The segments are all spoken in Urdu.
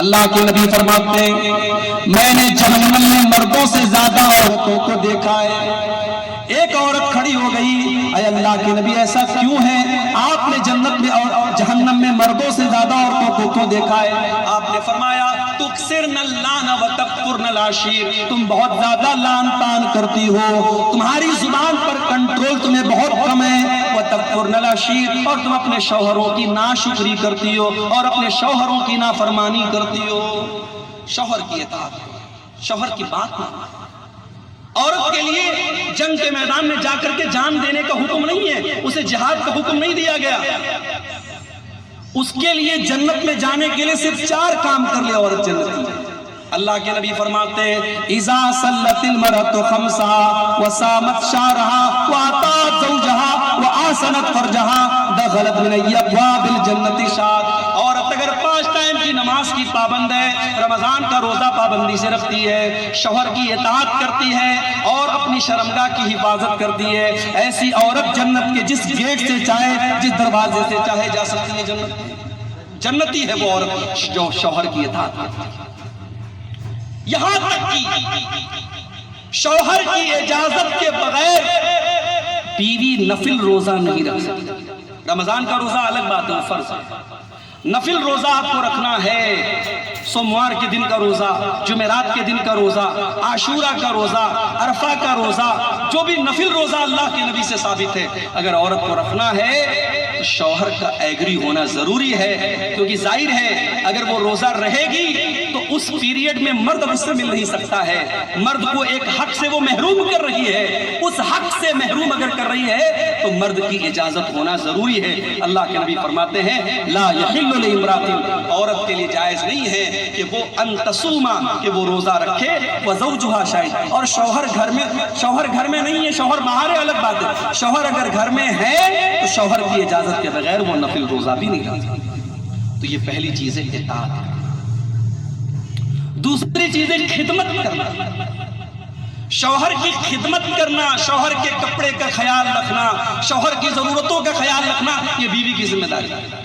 اللہ کے نبی فرماتے ہیں میں نے جہنم میں مردوں سے زیادہ عورتوں کو دیکھا ہے۔ ایک عورت کھڑی ہو گئی، اے اللہ کے نبی ایسا کیوں ہے؟ آپ نے جنت میں اور جہنم میں مردوں سے زیادہ عورتوں کو کیوں دیکھا ہے؟ آپ نے فرمایا تکثرن اللعن وتکفرن العشیر، تم بہت زیادہ لعن طعن کرتی ہو، تمہاری زبان پر کنٹرول تمہیں بہت کم ہے، وتکفرن العشیر، اور تم اپنے شوہروں کی ناشکری کرتی ہو اور اپنے شوہروں کی نافرمانی کرتی ہو۔ شوہر کی اطاعت، شوہر کی بات نہ، عورت کے لیے جنگ کے میدان میں جا کر کے جان دینے کا حکم نہیں ہے، اسے جہاد کا حکم نہیں دیا گیا، اس کے لیے جنت میں جانے کے لیے صرف 4 کام کر لے عورت جنتی ہے۔ اللہ کے نبی فرماتے ہیں اذا صلت المرأة خمسها وصامت شهرها واطاعت زوجها واحسنت فرجها دخلت من ابواب الجنة شاد۔ عورت اگر 5 ٹائم کی نماز کی پابند ہے، رمضان کا روزہ پابندی سے رکھتی ہے، شوہر کی اطاعت کرتی ہے اور اپنی شرمگاہ کی حفاظت کرتی ہے، ایسی عورت جنت کے جس گیٹ سے چاہے، جس دروازے سے چاہے جا سکتی ہے۔ جنت جنتی ہے وہ عورت جو شوہر کی اطاعت کرتی ہے۔ یہاں تک کہ شوہر کی اجازت کے بغیر بیوی نفل روزہ نہیں رکھ سکتی۔ رمضان کا روزہ الگ بات ہے، وہ فرض ہے، نفل روزہ آپ کو رکھنا ہے، سوموار کے دن کا روزہ، جمعرات کے دن کا روزہ، عاشورہ کا روزہ، عرفہ کا روزہ، جو بھی نفل روزہ اللہ کے نبی سے ثابت ہے، اگر عورت کو رکھنا ہے تو شوہر کا ایگری ہونا ضروری ہے، کیونکہ ظاہر ہے اگر وہ روزہ رہے گی تو اس پیریڈ میں مرد اس سے مل نہیں سکتا ہے، مرد کو ایک حق سے وہ محروم کر رہی ہے، اس حق سے محروم اگر کر رہی ہے تو مرد کی اجازت ہونا ضروری ہے۔ اللہ کے نبی فرماتے ہیں لا یحل لامرأۃ، عورت کے لیے جائز نہیں ہے کہ وہ ان تصوما، کہ وہ روزہ رکھے، وزوجھا شاہد، اور شوہر گھر میں نہیں ہے، شوہر باہر ہے، الگ بات ہے، شوہر اگر گھر میں ہے تو شوہر کی اجازت کے بغیر وہ نفل روزہ بھی نہیں رکھ سکتا۔ تو یہ پہلی چیز ہے اطاعت۔ دوسری چیز ہے خدمت کرنا، شوہر کی خدمت کرنا، شوہر کے کپڑے کا خیال رکھنا، شوہر کی ضرورتوں کا خیال رکھنا، یہ بیوی کی ذمہ داری ہے۔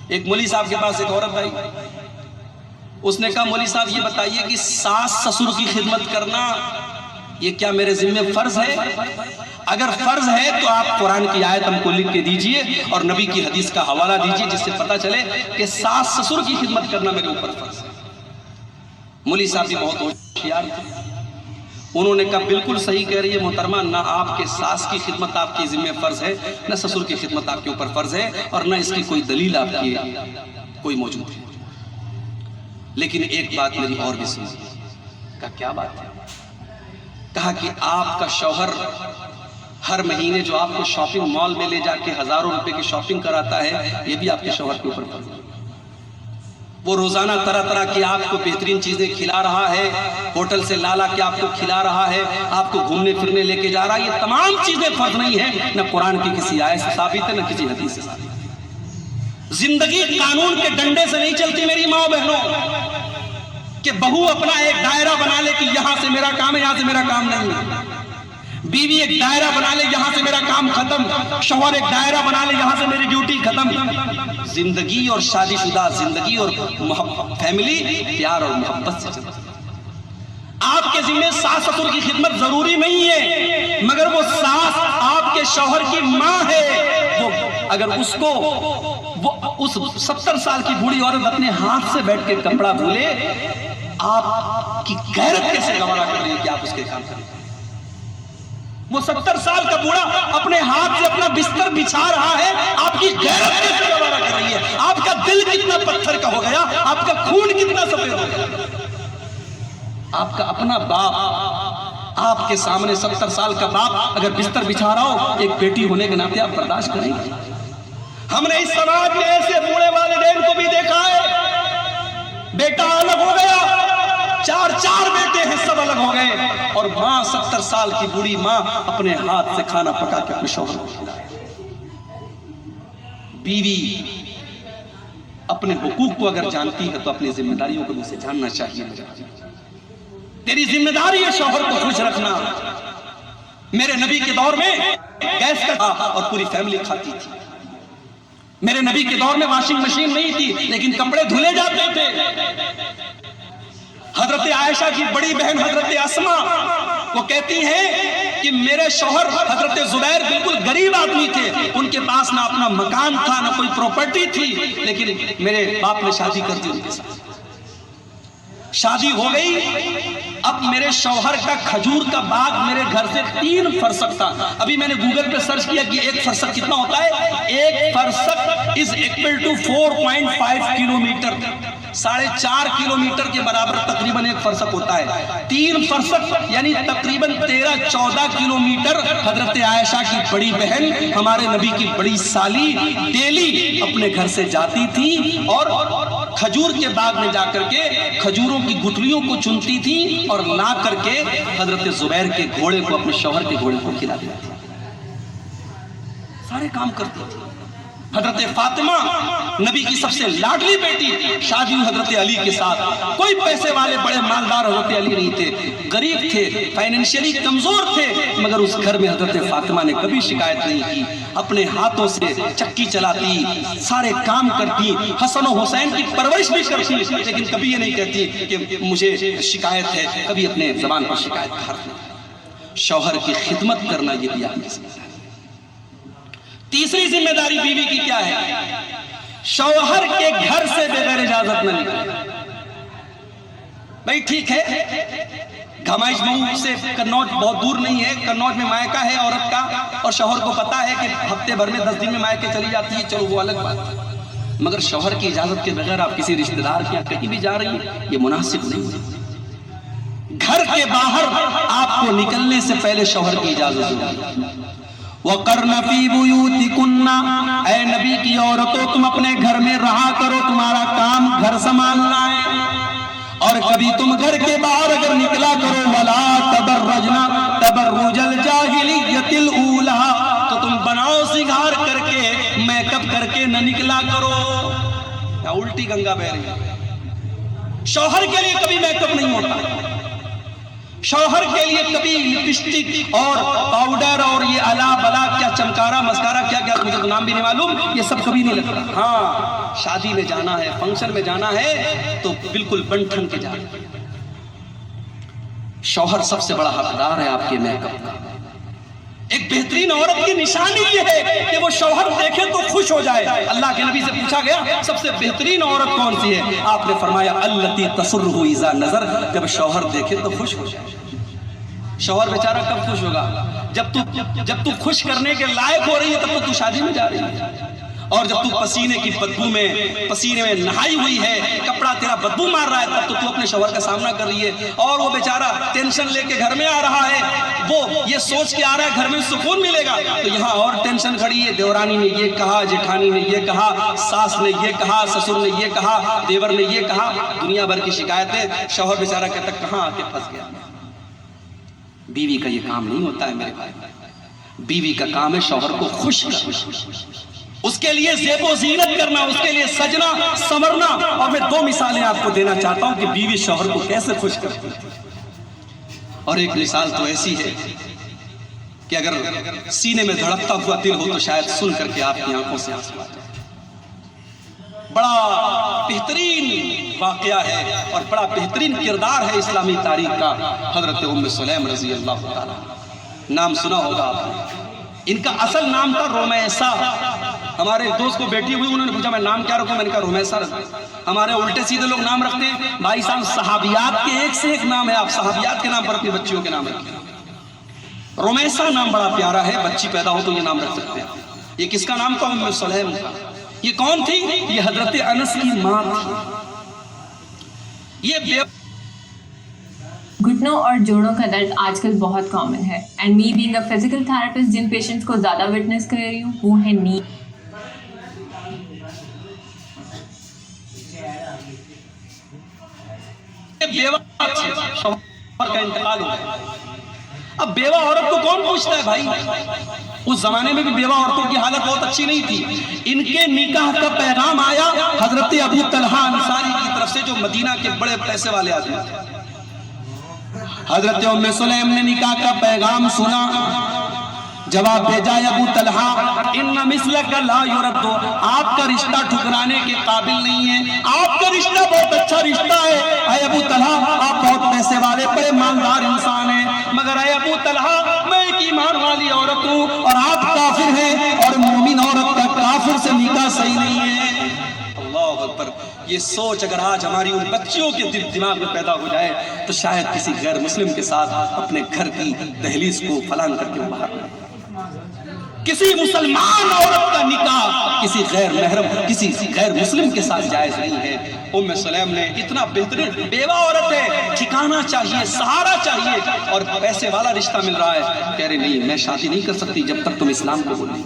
ایک مولوی صاحب کے پاس ایک عورت آئی، اس نے کہا مولوی صاحب یہ بتائیے کہ ساس سسر کی خدمت کرنا یہ کیا میرے ذمہ فرض ہے؟ اگر فرض ہے تو آپ قرآن کی آیت ہم کو لکھ کے دیجئے اور نبی کی حدیث کا حوالہ دیجئے جس سے پتہ چلے کہ ساس سسر کی خدمت کرنا میرے اوپر فرض ہے۔ مولوی صاحب بھی بہت ہوشیار تھے، انہوں نے کہا بالکل صحیح کہہ رہی ہے محترمہ، نہ آپ کے ساس کی خدمت آپ کی ذمہ فرض ہے، نہ سسر کی خدمت آپ کے اوپر فرض ہے، اور نہ اس کی کوئی دلیل آپ کی کوئی موجود ہے، لیکن ایک بات میری اور بھی سنیے۔ کہا کیا بات ہے؟ کہا کہ آپ کا شوہر ہر مہینے جو آپ کو شاپنگ مال میں لے جا کے ہزاروں روپے کی شاپنگ کراتا ہے، یہ بھی آپ کے شوہر کے اوپر فرض ہے۔ وہ روزانہ طرح طرح کی آپ کو بہترین چیزیں کھلا رہا ہے، ہوٹل سے لالا کے آپ کو کھلا رہا ہے، آپ کو گھومنے پھرنے لے کے جا رہا ہے، یہ تمام چیزیں فرض نہیں ہیں، نہ قرآن کی کسی آیت سے ثابت ہے نہ کسی حدیث سے ثابت ہے۔ زندگی قانون کے ڈنڈے سے نہیں چلتی میری ماں بہنوں، کہ بہو اپنا ایک دائرہ بنا لے کہ یہاں سے میرا کام ہے، یہاں سے میرا کام نہیں ہے، بیوی ایک دائرہ بنا لے یہاں سے میرا کام ختم، شوہر ایک دائرہ بنا لے یہاں سے میری ڈیوٹی ختم۔ زندگی اور شادی شدہ زندگی اور فیملی پیار اور محبت سے چلتی ہے۔ آپ کے ذمہ ساس سسر کی خدمت ضروری نہیں ہے، مگر وہ ساس آپ کے شوہر کی ماں ہے، وہ اگر اس کو اس 70 سال کی بوڑھی عورت اپنے ہاتھ سے بیٹھ کے کپڑا دھولے، آپ کی غیرت کیسے گوارا کر رہی ہے کہ آپ اس کے کام کریں؟ وہ 70 سال کا بوڑھا اپنے ہاتھ سے اپنا بستر بچھا رہا ہے، آپ کی غیرت کیسے گوارا کر رہی ہے؟ آپ کا دل کتنا پتھر کا ہو گیا، آپ کا خون کتنا سفید ہو گیا؟ آپ کا اپنا باپ آپ کے سامنے 70 سال کا باپ اگر بستر بچھا رہا ہو، ایک بیٹی ہونے کے ناطے آپ برداشت کریں گے؟ ہم نے اس سماج میں ایسے بوڑھے والدین کو بھی دیکھا ہے، بیٹا الگ ہو گیا، چار بیٹے ہیں سب الگ ہو گئے، اور ماں 70 سال کی بوڑھی ماں اپنے ہاتھ سے کھانا پکا کے اپنے شوہر کو کھلائے۔ بیوی اپنے حقوق کو اگر جانتی ہے تو اپنی ذمہ داریوں کو بھی اسے جاننا چاہیے۔ تیری ذمہ داری ہے شوہر کو خوش رکھنا۔ میرے نبی کے دور میں گیس کا تھا اور پوری فیملی کھاتی تھی۔ میرے نبی کے دور میں واشنگ مشین نہیں تھی لیکن کپڑے دھلے جاتے تھے۔ عائشہ کی بڑی بہن حضرت اسما وہ کہتی ہیں کہ میرے شوہر حضرت زبیر بالکل غریب آدمی تھے، ان کے پاس نہ اپنا مکان تھا نہ کوئی پراپرٹی تھی، لیکن میرے باپ نے شادی کر دی ان کے ساتھ۔ شادی ہو گئی، اب میرے شوہر کا کھجور کا باغ میرے گھر سے 3 فرسخ تھا۔ ابھی میں نے گوگل پہ سرچ کیا کہ 1 فرسخ کتنا ہوتا ہے؟ 1 فرسخ is equal to 4.5 kilometre, 4.5 kilometre کے برابر تقریباً 1 فرسخ ہوتا ہے۔ 3 فرسخ یعنی تقریباً 13-14 کلومیٹر حضرت عائشہ کی بڑی بہن ہمارے نبی کی بڑی سالی ڈیلی اپنے گھر سے جاتی تھی اور کھجور کے باغ میں جا کر کے کھجوروں کی گٹھلیوں کو چنتی تھی اور لا کر کے حضرت زبیر کے گھوڑے کو، اپنے شوہر کے گھوڑے کو کھلا دیتی تھی، سارے کام کرتی تھی۔ حضرت فاطمہ نبی کی سب سے لاڈلی بیٹی، شادی حضرت علی کے ساتھ، کوئی پیسے والے بڑے مالدار حضرت علی نہیں تھے، غریب تھے، فائنینشلی کمزور تھے، مگر اس گھر میں حضرت فاطمہ نے کبھی شکایت نہیں کی، اپنے ہاتھوں سے چکی چلاتی، سارے کام کرتی، حسن و حسین کی پرورش بھی کرتی، لیکن کبھی یہ نہیں کہتی کہ مجھے شکایت ہے، کبھی اپنے زبان پر شکایت کرتی۔ شوہر کی خدمت کرنا یہ بھی آپ نے۔ تیسری ذمہ داری بیوی کی کیا ہے؟ شوہر کے گھر سے بغیر اجازت نہ نکلے۔ بھئی ٹھیک ہے، گھمائش مئو سے کنوج بہت دور نہیں ہے، کنوج میں مائکہ ہے عورت کا، اور شوہر کو پتا ہے کہ ہفتے بھر میں 10 دن میں مائکے چلی جاتی ہے، چلو وہ الگ بات ہے، مگر شوہر کی اجازت کے بغیر آپ کسی رشتہ دار کے کہیں بھی جا رہی ہیں، یہ مناسب نہیں ہے۔ گھر کے باہر آپ کو نکلنے سے پہلے شوہر کی اجازت ضروری ہے۔ وَقَرْنَ فِي بُيُوتِكُنَّ، اے نبی کی عورتوں تم اپنے گھر میں رہا کرو، تمہارا کام گھر سنبھالنا ہے، اور کبھی تم گھر کے باہر اگر نکلا کرو وَلَا تَبَرَّجْنَ تَبَرُّجَ الْجَاهِلِيَّةِ الْأُولَىٰ، تو تم بناؤ سنگھار کر کے، میک اپ کر کے نہ نکلا کرو۔ یا الٹی گنگا بہ رہی ہے۔ شوہر کے لیے کبھی میک اپ نہیں ہوتا، شوہر کے لیے کبھی لپسٹک اور پاؤڈر اور یہ الا بلا کیا چمکارا مسکارا کیا کیا مجھے تو نام بھی نہیں معلوم، یہ سب کبھی نہیں لگتا۔ ہاں شادی میں جانا ہے، فنکشن میں جانا ہے تو بالکل بن ٹھن کے جانا ہے۔ شوہر سب سے بڑا حقدار ہے آپ کے میک اپ کا۔ ایک بہترین عورت کی نشانی یہ ہے کہ وہ شوہر دیکھے تو خوش ہو جائے۔ اللہ کے نبی سے پوچھا گیا سب سے بہترین عورت کون سی ہے؟ آپ نے فرمایا التی تسرہ اذا نظر، جب شوہر دیکھے تو خوش ہو جائے۔ شوہر بیچارہ کب خوش ہوگا؟ جب تو خوش کرنے کے لائق ہو رہی ہے تب تو شادی میں جا رہی ہے، اور جب تو پسینے کی بدبو میں، پسینے میں نہائی ہوئی ہے، کپڑا تیرا بدبو مار رہا ہے، تب تو اپنے شوہر کا سامنا کر رہی ہے، اور وہ بیچارہ ٹینشن لے کے گھر میں آ رہا ہے، وہ یہ سوچ کے آ رہا ہے گھر میں سکون ملے گا، تو یہاں اور ٹینشن کھڑی ہے، دیورانی نے یہ کہا، جیٹھانی نے یہ کہا، ساس نے یہ کہا، سسر نے یہ کہا، دیور نے یہ کہا، دنیا بھر کی شکایتیں، شوہر بیچارہ کہتا کہاں آ کے پھنس گیا۔ بیوی کا یہ کام نہیں ہوتا ہے میرے بھائی، بیوی کا کام ہے شوہر کو خوش کرنا، اس کے لیے زیب و زینت کرنا، اس کے لیے سجنا سنورنا۔ اور میں 2 مثالیں آپ کو دینا چاہتا ہوں کہ بیوی شوہر کو کیسے خوش کرتی ہے۔ اور ایک مثال تو ایسی ہے کہ اگر سینے میں دھڑکتا ہوا دل ہو تو شاید سن کر کے آپ کی آنکھوں سے آنسو آ جائے۔ بڑا بہترین واقعہ ہے اور بڑا بہترین کردار ہے اسلامی تاریخ کا، حضرت ام سلیم رضی اللہ تعالیٰ، نام سنا ہوگا آپ نے۔ ان کا اصل نام تھا رومیسہ۔ ہمارے ایک دوست کو بیٹی ہوئی، انہوں نے پوچھا میں نام کیا رکھوں، میں نے کہا رومیسہ رکھوں۔ ہمارے الٹے سیدھے لوگ نام رکھتے ہیں، بھائی صاحب صحابیات کے ایک سے ایک نام ہے، آپ صحابیات کے نام پر اپنی بچیوں کے نام رکھیں۔ رومیسہ نام بڑا پیارا ہے، بچی پیدا ہو تو یہ نام رکھ سکتے ہیں۔ یہ کس کا نام تھا؟ ام سلیم کا۔ یہ کون تھی؟ یہ حضرت انس کی ماں تھی۔ یہ گھٹنوں اور جوڑوں کا درد آج کل بہت کامن ہے، and me being a physical therapist جن پیشنٹس کو زیادہ وٹنس کر رہی ہوں وہ ہے نی۔ بیوہ شوہر کا انتقال ہو گیا، اب بیوہ عورت کو کون پوچھتا ہے بھائی؟ اس زمانے میں بھی بیوہ عورتوں کی حالت بہت اچھی نہیں تھی۔ ان کے نکاح کا پیغام آیا حضرت ابو طلحہ انصاری کی طرف سے، جو مدینہ کے بڑے پیسے والے آدمی تھے۔ حضرت ام سلیم نے نکاح کا پیغام سنا، جواب بھیجا ابو طلحہ ان مثلک لا یرد، آپ کا رشتہ ٹھکرانے کے قابل نہیں ہے، آپ کا رشتہ بہت اچھا رشتہ ہے، اے ابو طلحہ آپ بہت پیسے یہ سوچ اگر آج ہماری ان بچیوں کے دماغ میں پیدا ہو جائے تو شاید کسی غیر مسلم کے ساتھ اپنے گھر کی دہلیز کو فلان کر کے باہر نہ کسی مسلمان عورت کا نکاح کسی غیر محرم کسی غیر مسلم کے ساتھ جائز نہیں ہے. ام سلیم نے اتنا بہترین بیوہ عورت ہے, ٹھکانہ چاہیے, سہارا چاہیے, اور پیسے والا رشتہ مل رہا ہے, کہہ رہے نہیں میں شادی نہیں کر سکتی جب تک تم اسلام کو بولیں.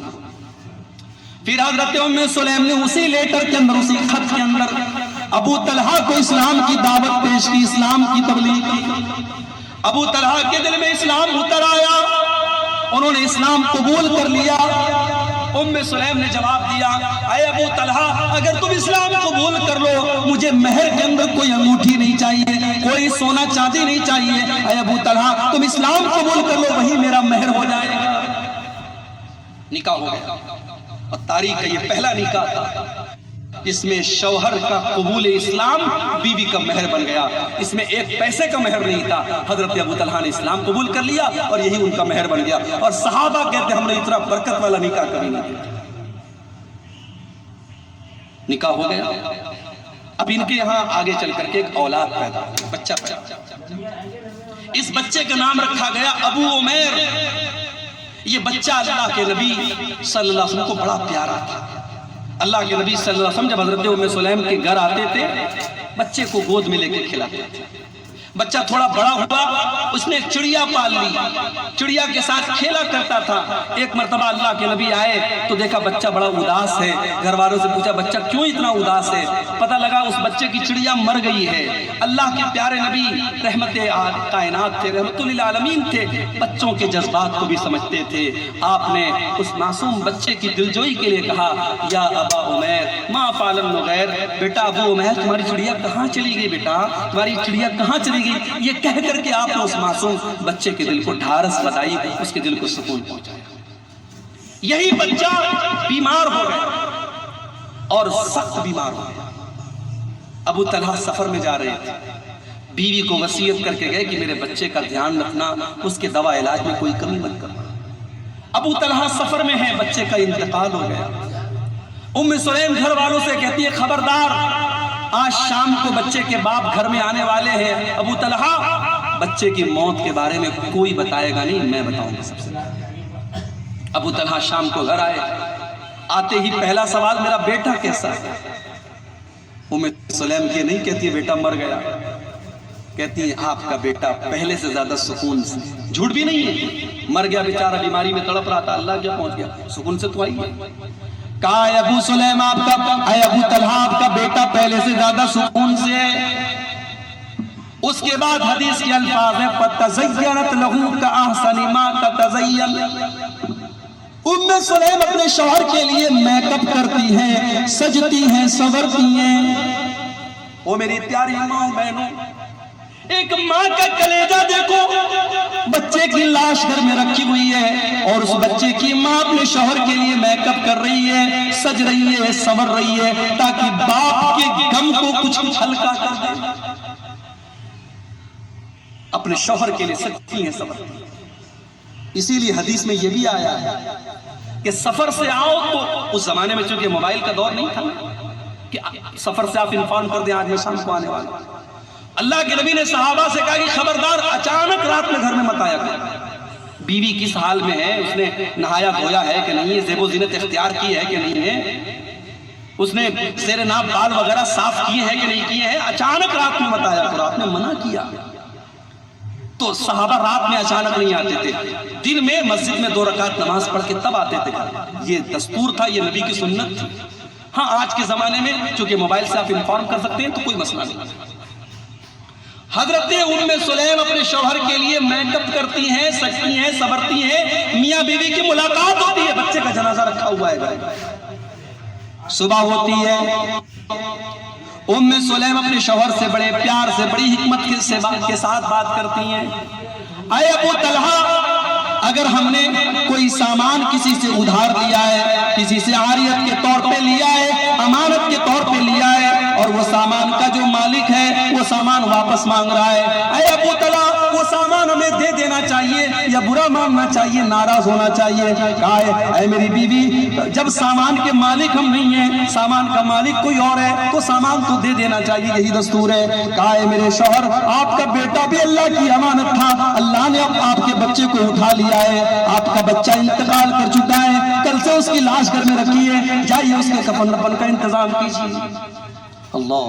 پھر حضرت ام سلیم نے اسی لیٹر کے اندر, اسی خط کے اندر ابو طلحہ کو اسلام کی دعوت پیش کی, اسلام کی تبلیغ کی. ابو طلحہ کے دل میں اسلام اتر آیا, انہوں نے اسلام قبول کر لیا. ام سلیم نے جواب دیا, اے ابو طلحہ اگر تم اسلام قبول کر لو مجھے مہر کے اندر کوئی انگوٹھی نہیں چاہیے, کوئی سونا چاندی نہیں چاہیے. اے ابو طلحہ تم اسلام قبول کر لو, وہی میرا مہر ہو جائے گا. نکاح ہو گیا, اور تاریخ کا یہ پہلا نکاح تھا جس میں شوہر کا قبول اسلام بیوی کا مہر بن گیا. اس میں ایک پیسے کا مہر نہیں تھا. حضرت ابو طلحہ نے اسلام قبول کر لیا اور یہی ان کا مہر بن گیا. اور صحابہ کہتے ہم نے اتنا برکت والا نکاح کبھی نہیں کیا. نکاح ہو گیا. اب ان کے یہاں آگے چل کر کے ایک اولاد پیدا ہوا, بچہ پیدا. اس بچے کا نام رکھا گیا ابو عمیر. یہ بچہ اللہ کے نبی صلی اللہ علیہ وسلم کو بڑا پیارا تھا. اللہ کے نبی صلی اللہ علیہ وسلم جب حضرت ام سلیم کے گھر آتے تھے بچے کو گود میں لے کے کھلاتے تھے. بچہ تھوڑا بڑا ہوا, اس نے ایک چڑیا پال لی, چڑیا کے ساتھ کھیلا کرتا تھا. ایک مرتبہ اللہ کے نبی آئے تو دیکھا بچہ بڑا اداس ہے. گھر والوں سے پوچھا بچہ کیوں اتنا اداس ہے؟ پتہ لگا اس بچے کی چڑیا مر گئی ہے. اللہ کے پیارے نبی رحمت کائنات تھے, رحمت للعالمین تھے, بچوں کے جذبات کو بھی سمجھتے تھے. آپ نے اس معصوم بچے کی دلجوئی کے لیے کہا, یا ابا عمیر ما فعل النغیر, بیٹا ابو عمیر تمہاری چڑیا کہاں چلی گئی, بیٹا تمہاری چڑیا کہاں چلی گئی. یہ کہہ کر کے آپ نے اس معصوم بچے کے دل کو ڈھارس بتائی, اس کے دل کو سکون پہنچایا. یہی بچہ بیمار ہو گیا اور سخت بیمار ہو گیا. ابو طلحہ سفر میں جا رہے تھے, بیوی کو وصیت کر کے گئے کہ میرے بچے کا دھیان رکھنا, اس کے دوا علاج میں کوئی کمی مت کرنا. ابو طلحہ سفر میں ہیں, بچے کا انتقال ہو گیا. ام سلیم گھر والوں سے کہتی ہے خبردار آج شام کو بچے کے باپ گھر میں آنے والے ہیں. ابو طلحہ بچے کی موت کے بارے میں کوئی بتائے گا نہیں, میں بتاؤں گا سب سے. ابو طلحہ شام کو گھر آئے, آتے ہی پہلا سوال میرا بیٹا کیسا ہے. ام سلیم کی نہیں کہتی ہے بیٹا مر گیا, کہتی ہے آپ کا بیٹا پہلے سے زیادہ سکون سے, جھوٹ بھی نہیں ہے, مر گیا بیچارہ بیماری میں تڑپ رہا تھا, اللہ کیا پہنچ گیا, سکون سے تو آئی ہے. کہا اے ابو سلیم آپ کا, اے ابو طلحہ آپ کا بیٹا پہلے سے زیادہ سکون سے ہے. اس کے بعد حدیث کے الفاظ ہیں فَتَزَيَّنَتْ لَهُ كَأَحْسَنِ مَا تَتَزَيَّنَ. ام سلیم اپنے شوہر کے لیے میک اپ کرتی ہیں, سجتی ہیں, سنورتی ہیں. وہ میری پیاری ماں بہنوں, ایک ماں کا کلیجہ دیکھو, بچے کی لاش گھر میں رکھی ہوئی ہے اور اس بچے کی ماں اپنے شوہر کے لیے میک اپ کر رہی ہے, سج رہی ہے, سنور رہی ہے تاکہ باپ کے غم کو کچھ ہلکا کر دے. اپنے شوہر کے لیے سجتی ہیں, سنورتی ہیں. اسی لیے حدیث میں یہ بھی آیا ہے کہ سفر سے آؤ تو, اس زمانے میں چونکہ موبائل کا دور نہیں تھا کہ سفر سے آپ انفارم کر دیں آج میں شام کو آنے والا ہوں. اللہ کے نبی نے صحابہ سے کہا کہ خبردار اچانک رات میں گھر میں مت آیا کرو. بیوی کس حال میں ہے, اس نے نہایا دھویا ہے کہ نہیں ہے, زیب و زینت اختیار کی ہے کہ نہیں ہے, اس نے زیر ناف بال وغیرہ صاف کیے ہیں کہ نہیں کیے ہیں. اچانک رات میں مت آیا کرو, آپ نے منع کیا. تو صحابہ رات میں اچانک نہیں آتے تھے, دن میں مسجد میں 2 رکعت نماز پڑھ کے تب آتے تھے. یہ دستور تھا, یہ نبی کی سنت تھی. ہاں آج کے زمانے میں چونکہ موبائل سے آپ انفارم کر سکتے ہیں تو کوئی مسئلہ نہیں. حضرت ام سلیم اپنے شوہر کے لیے میک اپ کرتی ہیں, سجتی ہیں, سنورتی ہیں. میاں بیوی کی ملاقات ہوتی ہے, بچے کا جنازہ رکھا ہوا ہے. صبح ہوتی ہے, ام سلیم اپنے شوہر سے بڑے پیار سے, بڑی حکمت کے ساتھ بات کرتی ہیں. اے ابو طلحہ اگر ہم نے کوئی سامان کسی سے ادھار لیا ہے, کسی سے عاریت کے طور پہ لیا ہے, امانت کے طور پہ لیا ہے, اور وہ سامان کا جو مالک ہے وہ سامان واپس مانگ رہا ہے, اے ابو طلحہ وہ سامان ہمیں دے دینا چاہیے یا برا ماننا چاہیے, ناراض ہونا چاہیے. کہا ہے اے میری بیوی, جب سامان کے مالک ہم نہیں ہیں, سامان کا مالک کوئی اور ہے, تو سامان تو دے دینا چاہیے, یہی دستور ہے. کہا ہے میرے شوہر, آپ کا بیٹا بھی اللہ کی امانت تھا, اللہ نے اب آپ کے بچے کو اٹھا لیا ہے, آپ کا بچہ انتقال کر چکا ہے, کل سے اس کی لاش گھر میں رکھی ہے, جائیے اس کے کفن دفن کا انتظام کیجیے. اللہ.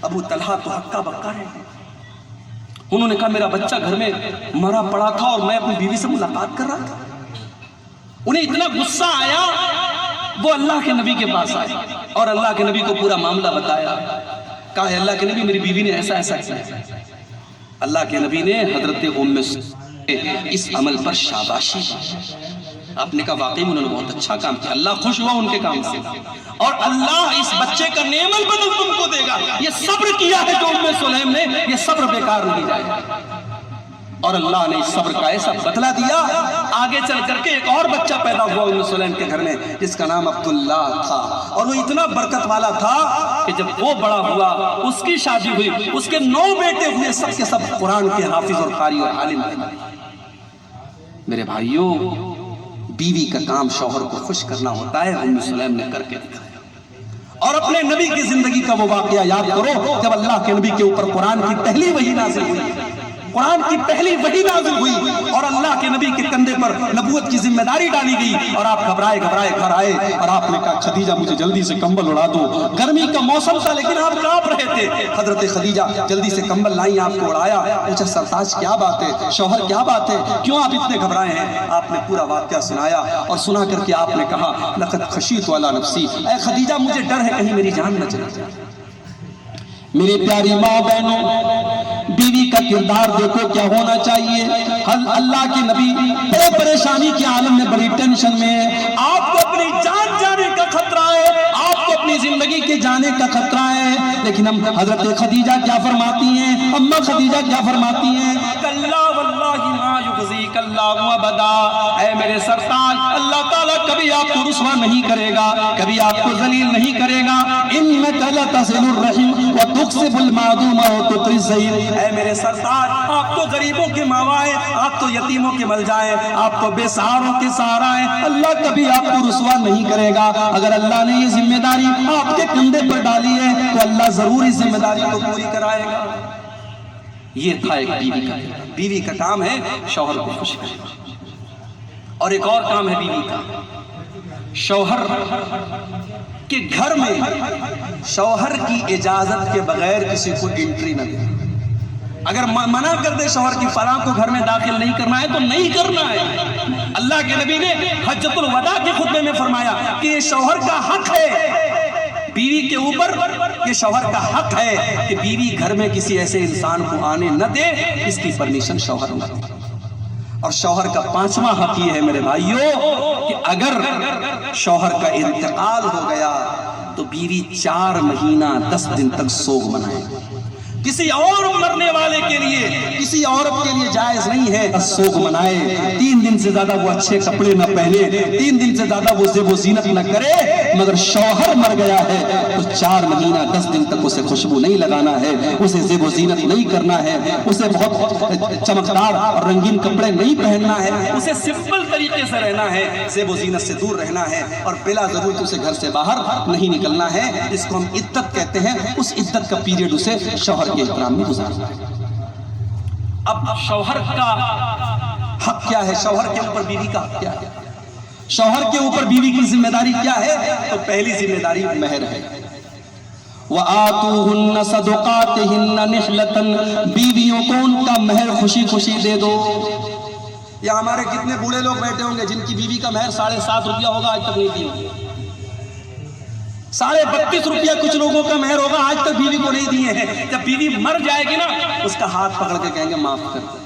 ابو طلحہ تو ہکا بکا رہے ہیں. انہوں نے کہا میرا بچہ گھر میں مرا پڑا تھا اور میں اپنی بیوی سے ملاقات کر رہا تھا. انہیں اتنا غصہ آیا, وہ اللہ کے نبی کے پاس آئے اور اللہ کے نبی کو پورا معاملہ بتایا. کہا ہے اللہ کے نبی, میری بیوی نے ایسا ایسا کیا. اللہ کے نبی نے حضرت ام اس عمل پر شاباشی دی. آپ نے کہا واقعی انہوں نے بہت اچھا کام کیا, اللہ خوش ہوا ان کے کام سے, اور اللہ اس بچے کا نعم البدل تم کو دے گا. یہ صبر کیا ہے جو ام سلیم نے, یہ صبر بیکار نہیں جائے گا. اور اللہ نے اس صبر کا ایسا بدلہ دیا, آگے چل کر کے ایک اور بچہ پیدا ہوا ام سلیم کے گھر میں جس کا نام عبداللہ تھا, اور وہ اتنا برکت والا تھا کہ جب وہ بڑا ہوا, اس کی شادی ہوئی, اس کے 9 بیٹے ہوئے, سب کے سب قرآن کے حافظ اور قاری اور عالم تھے. میرے بھائیوں, بیوی کا کام شوہر کو خوش کرنا ہوتا ہے, ام سلیم نے کر کے دکھایا. اور اپنے نبی کی زندگی کا وہ واقعہ یاد کرو جب اللہ کے نبی کے اوپر قرآن کی پہلی وحی نازل ہوئی, قرآن کی پہلی وحی نازل ہوئی اور اللہ کے نبی کے کندھے پر نبوت کی ذمہ داری ڈالی گئی, اور آپ گھبرائے گھبرائے گھر آئے اور آپ نے کہا خدیجہ مجھے جلدی سے کمبل اڑا دو. گرمی کا موسم تھا لیکن آپ کانپ رہے تھے. حضرت خدیجہ جلدی سے کمبل لائیں, آپ کو اڑایا. پوچھا سرتاج کیا بات ہے, شوہر کیا بات ہے, کیوں آپ اتنے گھبرائے ہیں؟ آپ نے پورا واقعہ سنایا اور سنا کر کے آپ نے کہا لقد خشیت علی نفسی, اے خدیجہ مجھے ڈر ہے کہیں میری جان نہ چلی جائے. میری پیاری ماں بہنوں, بیوی کا کردار دیکھو کیا ہونا چاہیے. اللہ کے نبی بڑے پریشانی کے عالم میں, بڑی ٹینشن میں ہے. آپ کو اپنی جان جانے کا خطرہ ہے, آپ کو اپنی زندگی کے جانے کا خطرہ ہے, لیکن ہم حضرت خدیجہ کیا فرماتی ہیں, اماں خدیجہ کیا فرماتی ہیں, کلا واللہ ما یخزیک اللہ ابدا, اے میرے سرتاج اللہ تعالیٰ کبھی آپ کو رسوا نہیں کرے گا, کبھی آپ کو ذلیل نہیں کرے گا. انک لتصل الرحم وتکسب المعدوم وتقری الضعیف, اے میرے سرتاج آپ تو غریبوں کے ماوا ہیں, آپ تو یتیموں کے ملجا ہیں, آپ تو بے سہاروں کے سہارا ہیں. اللہ کبھی آپ کو رسوا نہیں کرے گا. اگر اللہ نے یہ ذمہ داری آپ کے کندھے پر ڈالی ہے تو اللہ ضرور اس ذمہ داری کو پوری کرائے گا. یہ تھا ایک بیوی کا. بیوی کا کام ہے شوہر کو خوش کرنا, اور ایک اور کام ہے بیوی کا, شوہر کہ گھر میں شوہر کی اجازت کے بغیر کسی کو انٹری نہ دے. اگر منع کر دے شوہر کی فلاں کو گھر میں داخل نہیں کرنا ہے تو نہیں کرنا ہے. اللہ کے نبی نے حجۃ الوداع کے خطبے میں فرمایا کہ یہ شوہر کا حق ہے بیوی کے اوپر, یہ شوہر کا حق ہے کہ بیوی گھر میں کسی ایسے انسان کو آنے نہ دے اس کی پرمیشن شوہر نہ دے. اور شوہر کا 5واں حق یہ ہے میرے بھائیوں کہ اگر شوہر کا انتقال ہو گیا تو بیوی 4 مہینہ 10 دن تک سوگ منائے. کسی اور مرنے والے کے لیے, کسی عورت کے لیے جائز نہیں ہے سوگ منائے. 3 دن سے زیادہ وہ اچھے کپڑے نہ پہنے, 3 دن سے زیادہ وہ زیب و زینت نہ کرے, مگر شوہر مر گیا ہے تو 4 مہینہ 10 دن تک اسے خوشبو نہیں لگانا ہے, اسے زیب و زینت نہیں کرنا ہے, اسے بہت چمکدار اور رنگین کپڑے نہیں پہننا ہے, اسے سمپل طریقے سے رہنا ہے, زیب و زینت سے دور رہنا ہے, اور بلا ضرورت اسے گھر سے باہر نہیں نکلنا ہے. اس کو ہم عدت کہتے ہیں. اس عدت کا پیریڈ اسے شوہر کے احترام میں گزارنا ہے. اب شوہر کا حق کیا ہے, شوہر کے اوپر بیوی کا حق کیا ہے, شوہر کے اوپر بیوی کی ذمہ داری کیا ہے؟ تو پہلی ذمہ داری مہر ہے. وَآتُوهُنَّ صَدُقَاتِهِنَّ نِحْلَةً, بیویوں کو ان کا مہر خوشی خوشی دے دو. یا ہمارے کتنے بوڑھے لوگ بیٹھے ہوں گے جن کی بیوی کا مہر 7.5 روپیہ ہوگا, آج تک نہیں دی ہوگی. 32.5 روپیہ کچھ لوگوں کا مہر ہوگا, آج تک بیوی کو نہیں دیے ہیں. جب بیوی مر جائے گی نا اس کا ہاتھ پکڑ کے کہیں گے معاف کر دو.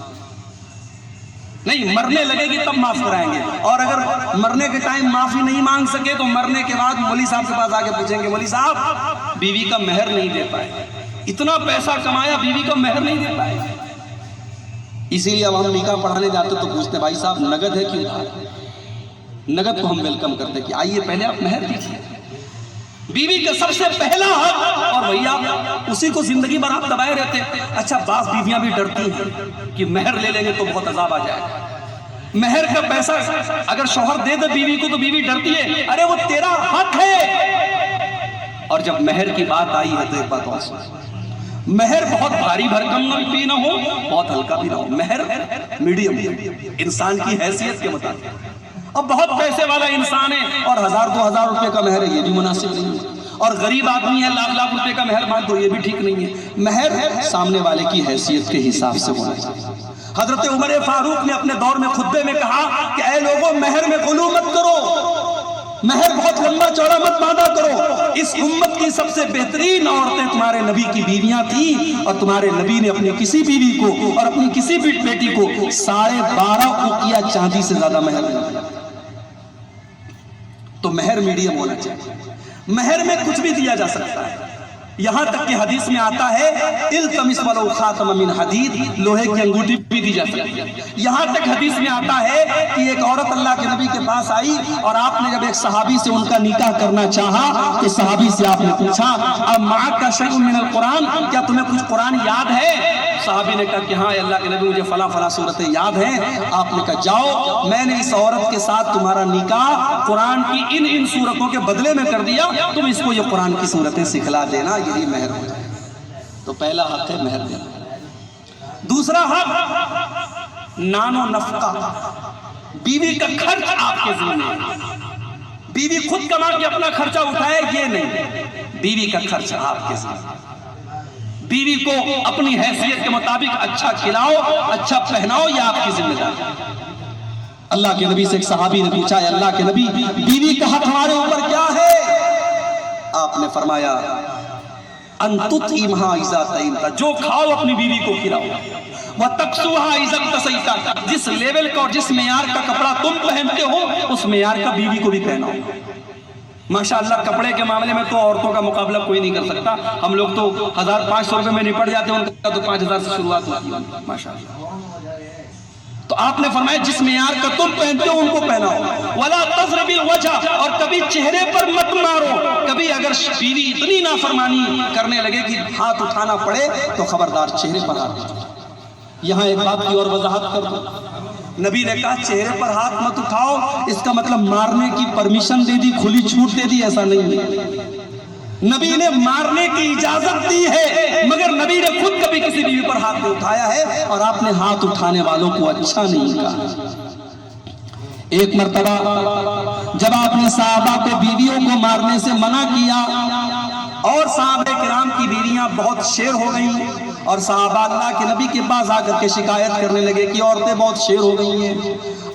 نہیں, مرنے لگے گی تب معاف کرائیں گے. اور اگر مرنے کے ٹائم معافی نہیں مانگ سکے تو مرنے کے بعد مولوی صاحب کے پاس آ کے پوچھیں گے مولوی صاحب بیوی کا مہر نہیں دے پائے, اتنا پیسہ کمایا بیوی کا مہر نہیں دے پائے. اسی لیے اب ہم نکاح پڑھانے جاتے تو پوچھتے بھائی صاحب نگد ہے کیوں؟ نگد کو ہم ویلکم کرتے کہ آئیے پہلے آپ مہر دیجیے. بیوی کا سب سے پہلا حق، اور وہی آپ اسی کو زندگی بھر آپ دبائے رہتے ہیں۔ اچھا بعض بیویاں بھی ڈرتی ہیں کہ مہر لے لیں گے تو بہت عذاب آ جائے گا، مہر کا پیسہ اگر شوہر دے دے بیوی کو تو بیوی ڈرتی ہے، ارے وہ تیرا حق ہے۔ اور جب مہر کی بات آئی ہے تو ایک بات اور سن، مہر بہت بھاری بھرکم بھی نہ ہو، بہت ہلکا بھی نہ ہو، مہر میڈیم انسان کی حیثیت کے مطابق۔ اب بہت پیسے والا انسان ہے اور 1000-2000 روپے کا مہر ہے، یہ بھی مناسب نہیں ہے، اور غریب آدمی ہے لاکھ روپے کا مہر مانگ تو یہ بھی ٹھیک نہیں ہے۔ مہر سامنے والے کی حیثیت کے حساب سے ہونا چاہیے۔ حضرت عمر فاروق نے اپنے دور میں خطبے میں کہا کہ اے لوگوں، مہر میں غلو مت کرو، مہر بہت لمبا چوڑا مت مانگا کرو۔ اس امت کی سب سے بہترین عورتیں تمہارے نبی کی بیویاں تھیں، اور تمہارے نبی نے اپنی کسی بیوی کو اور اپنی کسی بیٹی کو 12.5 اوقیہ چاندی سے زیادہ مہر نہیں دیا۔ تو مہر میڈیم ہونا چاہیے، مہر میں کچھ بھی دیا جا سکتا ہے، یہاں تک کہ حدیث میں آتا ہے التمس ولو خاتم من حدید، لوہے کی انگوٹھی بھی دی جا سکتی ہے۔ یہاں تک حدیث میں آتا ہے کہ ایک عورت اللہ کے نبی کے پاس آئی اور آپ نے جب ایک صحابی سے ان کا نکاح کرنا چاہا تو صحابی سے آپ نے پوچھا اب معک شیء من القرآن، کیا تمہیں کچھ قرآن یاد ہے؟ صحابی نے کہا کہ ہاں اللہ کے نبی مجھے فلاں فلاں صورتیں یاد ہیں۔ آپ نے کہا جاؤ، میں نے اس عورت کے ساتھ تمہارا نکاح قرآن کی ان صورتوں کے بدلے میں کر دیا، تم اس کو یہ قرآن کی صورتیں سکھلا دینا، یہی مہر ہو جائے۔ تو پہلا حق ہے مہر دینا۔ دوسرا حق نان و نفقہ، بیوی کا خرچ آپ کے ذمہ ہے، بیوی خود کما کے اپنا خرچہ اٹھائے یہ نہیں، بیوی کا خرچ آپ کے ذمہ ہے۔ بیوی کو اپنی حیثیت کے مطابق اچھا کھلاؤ، اچھا پہناؤ، یہ آپ کی ذمہ داری ہے۔ اللہ کے نبی سے ایک صحابی نے پوچھا اللہ کے نبی بیوی کا حق ہمارے اوپر کیا ہے؟ آپ نے فرمایا ان تطعمها اذا طعمت، جو کھاؤ اپنی بیوی کو کھلاؤ، وتکسوها اذا اکتسیت، جس لیول کا اور جس معیار کا کپڑا تم پہنتے ہو اس معیار کا بیوی کو بھی پہناؤ۔ ماشاءاللہ کپڑے کے معاملے میں تو عورتوں کا مقابلہ کوئی نہیں کر سکتا، ہم لوگ تو 1500 روپے میں نپٹ جاتے ہیں، ان کا تو 5000 سے شروعات ہوتی ہے ماشاءاللہ۔ تو آپ نے فرمایا جس معیار کا تم پہنتے ہو ان کو پہناؤ، ولا تضرب الوجہ، اور کبھی چہرے پر مت مارو۔ کبھی اگر بیوی اتنی نافرمانی کرنے لگے کہ ہاتھ اٹھانا پڑے تو خبردار چہرے پر ہاتھ اٹھاؤ۔ یہاں ایک بات کی اور وضاحت کر دوں، نبی نے کہا چہرے پر ہاتھ مت اٹھاؤ، اس کا مطلب مارنے کی پرمیشن دے دی، کھلی چھوٹ دے دی، ایسا نہیں ہے۔ نبی نے مارنے کی اجازت دی ہے، مگر نبی نے خود کبھی کسی بیوی پر ہاتھ نہیں اٹھایا ہے، اور آپ نے ہاتھ اٹھانے والوں کو اچھا نہیں کہا۔ ایک مرتبہ جب آپ نے صحابہ کو بیویوں کو مارنے سے منع کیا اور صحابہ کرام کی بیویاں بہت شیر ہو گئیں اور صحابہ اللہ کے نبی کے پاس آ کر کے شکایت کرنے لگے کہ عورتیں بہت شیر ہو گئی ہیں،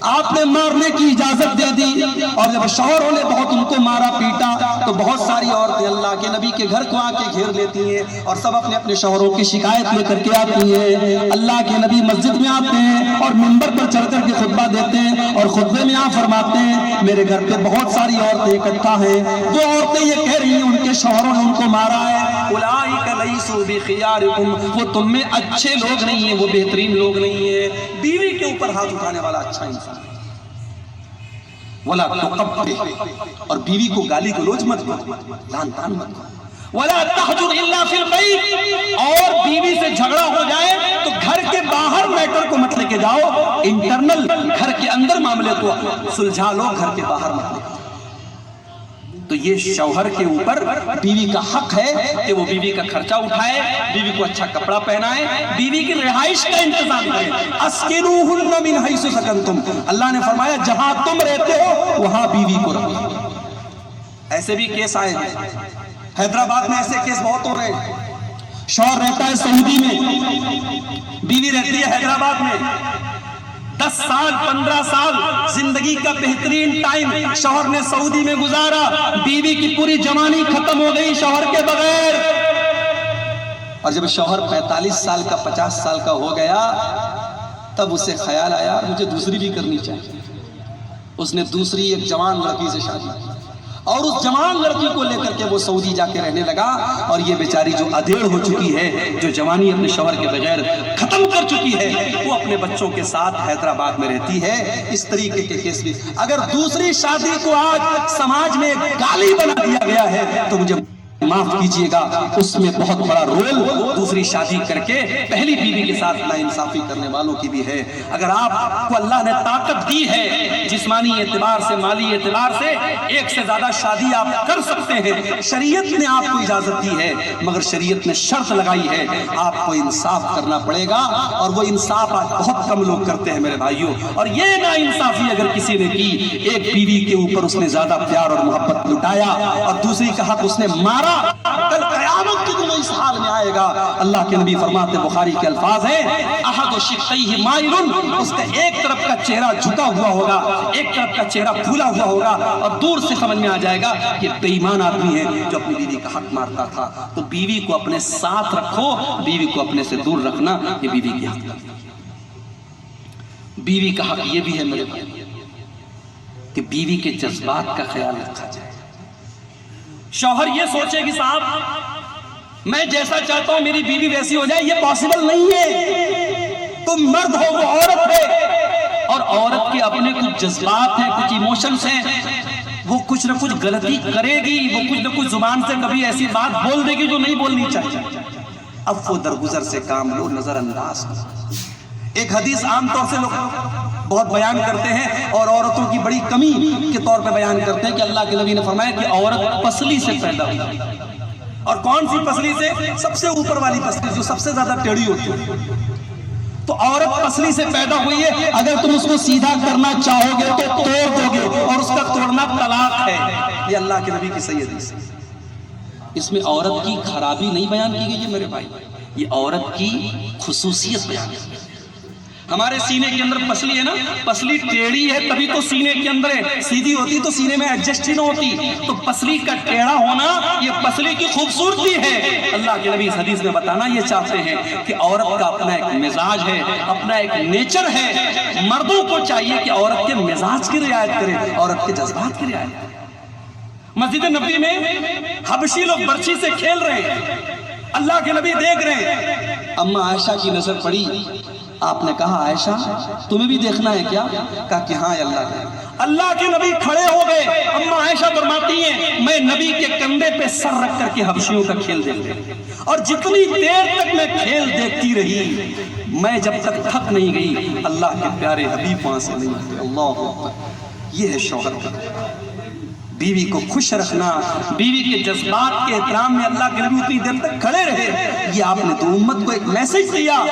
آپ نے مارنے کی اجازت دے دی، اور جب شوہروں نے بہت ان کو مارا پیٹا تو بہت ساری عورتیں اللہ کے نبی کے گھر کو آ کے گھیر لیتی ہیں اور سب اپنے اپنے شوہروں کی شکایت لے کر کے آتی ہیں۔ اللہ کے نبی مسجد میں آتے ہیں اور منبر پر چڑھ کر کے خطبہ دیتے ہیں اور خطبے میں آپ فرماتے ہیں میرے گھر پہ بہت ساری عورتیں اکٹھا ہیں، وہ عورتیں یہ کہہ رہی ہیں ان کے شوہروں نے ان کو مارا ہے، اولئک لیسوا بخیارکم، وہ تم میں اچھے لوگ نہیں ہیں، وہ بہترین لوگ نہیں ہیں۔ بیوی کے اوپر ہاتھ اٹھانے والا اچھا انسان ہے۔ ولا تقبح، اور بیوی کو گالی گلوچ مت کرو، لعن طعن مت کرو۔ ولا تحجر الا فی البیت، اور بیوی سے جھگڑا ہو جائے تو گھر کے باہر میٹر کو مت لے کے جاؤ، انٹرنل گھر کے اندر معاملے کو سلجھا لو، گھر کے باہر مت لے کے جاؤ۔ تو یہ شوہر کے اوپر بیوی کا حق ہے کہ وہ بیوی کا خرچہ اٹھائے، بیوی کو اچھا کپڑا پہنائے، بیوی کی رہائش کا انتظام کرے۔ اسکنوہن من حیث سکنتم، اللہ نے فرمایا جہاں تم رہتے ہو وہاں بیوی کو رکھو۔ ایسے بھی کیس آئے ہیں، حیدرآباد میں ایسے کیس بہت ہو رہے ہیں، شوہر رہتا ہے سعودی میں، بیوی رہتی ہے حیدرآباد میں، 10 سال 15 سال زندگی کا بہترین ٹائم شوہر نے سعودی میں گزارا، بیوی کی پوری جوانی ختم ہو گئی شوہر کے بغیر، اور جب شوہر 45 سال کا 50 سال کا ہو گیا تب اسے خیال آیا مجھے دوسری بھی کرنی چاہیے۔ اس نے دوسری ایک جوان لڑکی سے شادی کی، اور اس جوان لڑکی کو لے کر کے وہ سعودی جا کے رہنے لگا، اور یہ بیچاری جو ادھیڑ ہو چکی ہے، جو جوانی اپنے شوہر کے بغیر ختم کر چکی ہے، وہ اپنے بچوں کے ساتھ حیدرآباد میں رہتی ہے۔ اس طریقے کے کیس بھی اگر دوسری شادی کو آج سماج میں گالی بنا دیا گیا ہے تو مجھے معاف کیجئے گا، اس میں بہت بڑا رول دوسری شادی کر کے پہلی بیوی کے ساتھ ناانصافی کرنے والوں کی بھی ہے۔ اگر آپ کو اللہ نے طاقت دی ہے جسمانی اعتبار سے، مالی اعتبار سے، ایک سے زیادہ شادی آپ کر سکتے ہیں، شریعت نے آپ کو اجازت دی ہے، مگر شریعت نے شرط لگائی ہے آپ کو انصاف کرنا پڑے گا، اور وہ انصاف آج بہت کم لوگ کرتے ہیں میرے بھائیوں۔ اور یہ ناانصافی اگر کسی نے کی، ایک بیوی کے اوپر اس نے زیادہ پیار اور محبت لٹایا اور دوسری کا حق اس نے مارا، کل قیامت کے دن اس حال میں آئے گا۔ اللہ کے نبی فرماتے، بخاری کے الفاظ ہیں، احد شقیہ مائل، اس کا ایک طرف کا چہرہ جھکا ہوا ہوگا، ایک طرف کا چہرہ پھولا ہوا ہوگا، اور دور سے سمجھ میں آ جائے گا کہ بے ایمان آدمی ہے جو اپنی بیوی کا حق مارتا تھا۔ تو بیوی کو اپنے ساتھ رکھو، بیوی کو اپنے سے دور رکھنا یہ بیوی کی حق ہے۔ بیوی کا حق یہ بھی ہے میرے بھائی کہ بیوی کے جذبات کا خیال رکھا جائے۔ شوہر یہ سوچے کہ صاحب میں جیسا چاہتا ہوں میری بیوی ویسی ہو جائے، یہ پاسبل نہیں ہے۔ تم مرد ہو، وہ عورت ہے، اور عورت کے اپنے کچھ جذبات ہیں، کچھ ایموشنز ہیں، وہ کچھ نہ کچھ غلطی کرے گی، وہ کچھ نہ کچھ زبان سے کبھی ایسی بات بول دے گی جو نہیں بولنی چاہیے۔ اب وہ درگزر سے کام لو، نظر انداز کرو۔ ایک حدیث عام طور سے لوگ بہت بیان کرتے ہیں اور عورتوں کی بڑی کمی کے طور پہ بیان کرتے ہیں کہ اللہ کے نبی نے فرمایا کہ عورت پسلی سے پیدا ہوئی۔ اور کون سی پسلی سے؟ سب سے اوپر والی پسلی جو سب سے زیادہ ٹیڑھی ہوتی ہے۔ تو عورت پسلی سے پیدا ہوئی ہے، اگر تم اس کو سیدھا کرنا چاہو گے تو توڑ دو گے، اور اس کا توڑنا طلاق ہے۔ یہ اللہ کے نبی کی صحیح حدیث ہے۔ اس میں عورت کی خرابی نہیں بیان کی گئی ہے میرے بھائی، یہ عورت کی خصوصیت بیان کی گئی۔ ہمارے سینے کے اندر پسلی ہے نا، پسلی ٹیڑھی ہے تبھی تو سینے کے اندر ہے، سیدھی ہوتی تو سینے میں ایڈجسٹ ہی نہ ہوتی۔ تو پسلی کا ٹیڑھا ہونا یہ پسلی کی خوبصورتی ہے۔ اللہ کے نبی اس حدیث میں بتانا یہ چاہتے ہیں کہ عورت کا اپنا ایک مزاج ہے، اپنا ایک نیچر ہے۔ مردوں کو چاہیے کہ عورت کے مزاج کی رعایت کرے، عورت کے جذبات کی رعایت کرے۔ مسجد نبوی میں حبشی لوگ برچھی سے کھیل رہے ہیں، اللہ کے نبی دیکھ رہے ہیں۔ اما عائشہ کی نظر پڑی، آپ نے کہا عائشہ تمہیں بھی دیکھنا ہے کیا؟ کہا کہ ہاں اللہ کے اللہ کے نبی کھڑے ہو گئے۔ اما عائشہ فرماتی ہیں میں نبی کے کندھے پہ سر رکھ کر کے حبشیوں کا کھیل دیکھتے، اور جتنی دیر تک میں کھیل دیکھتی رہی، میں جب تک تھک نہیں گئی اللہ کے پیارے حبیب وہاں سے نہیں ہوتے۔ اللہ اکبر۔ یہ ہے شوہر کا، بیوی کو خوش رکھنا، بیوی کے جذبات کے احترام میں اللہ کے نبی اتنی دیر تک کھڑے رہے۔ یہ آپ نے تو امت کو ایک میسج دیا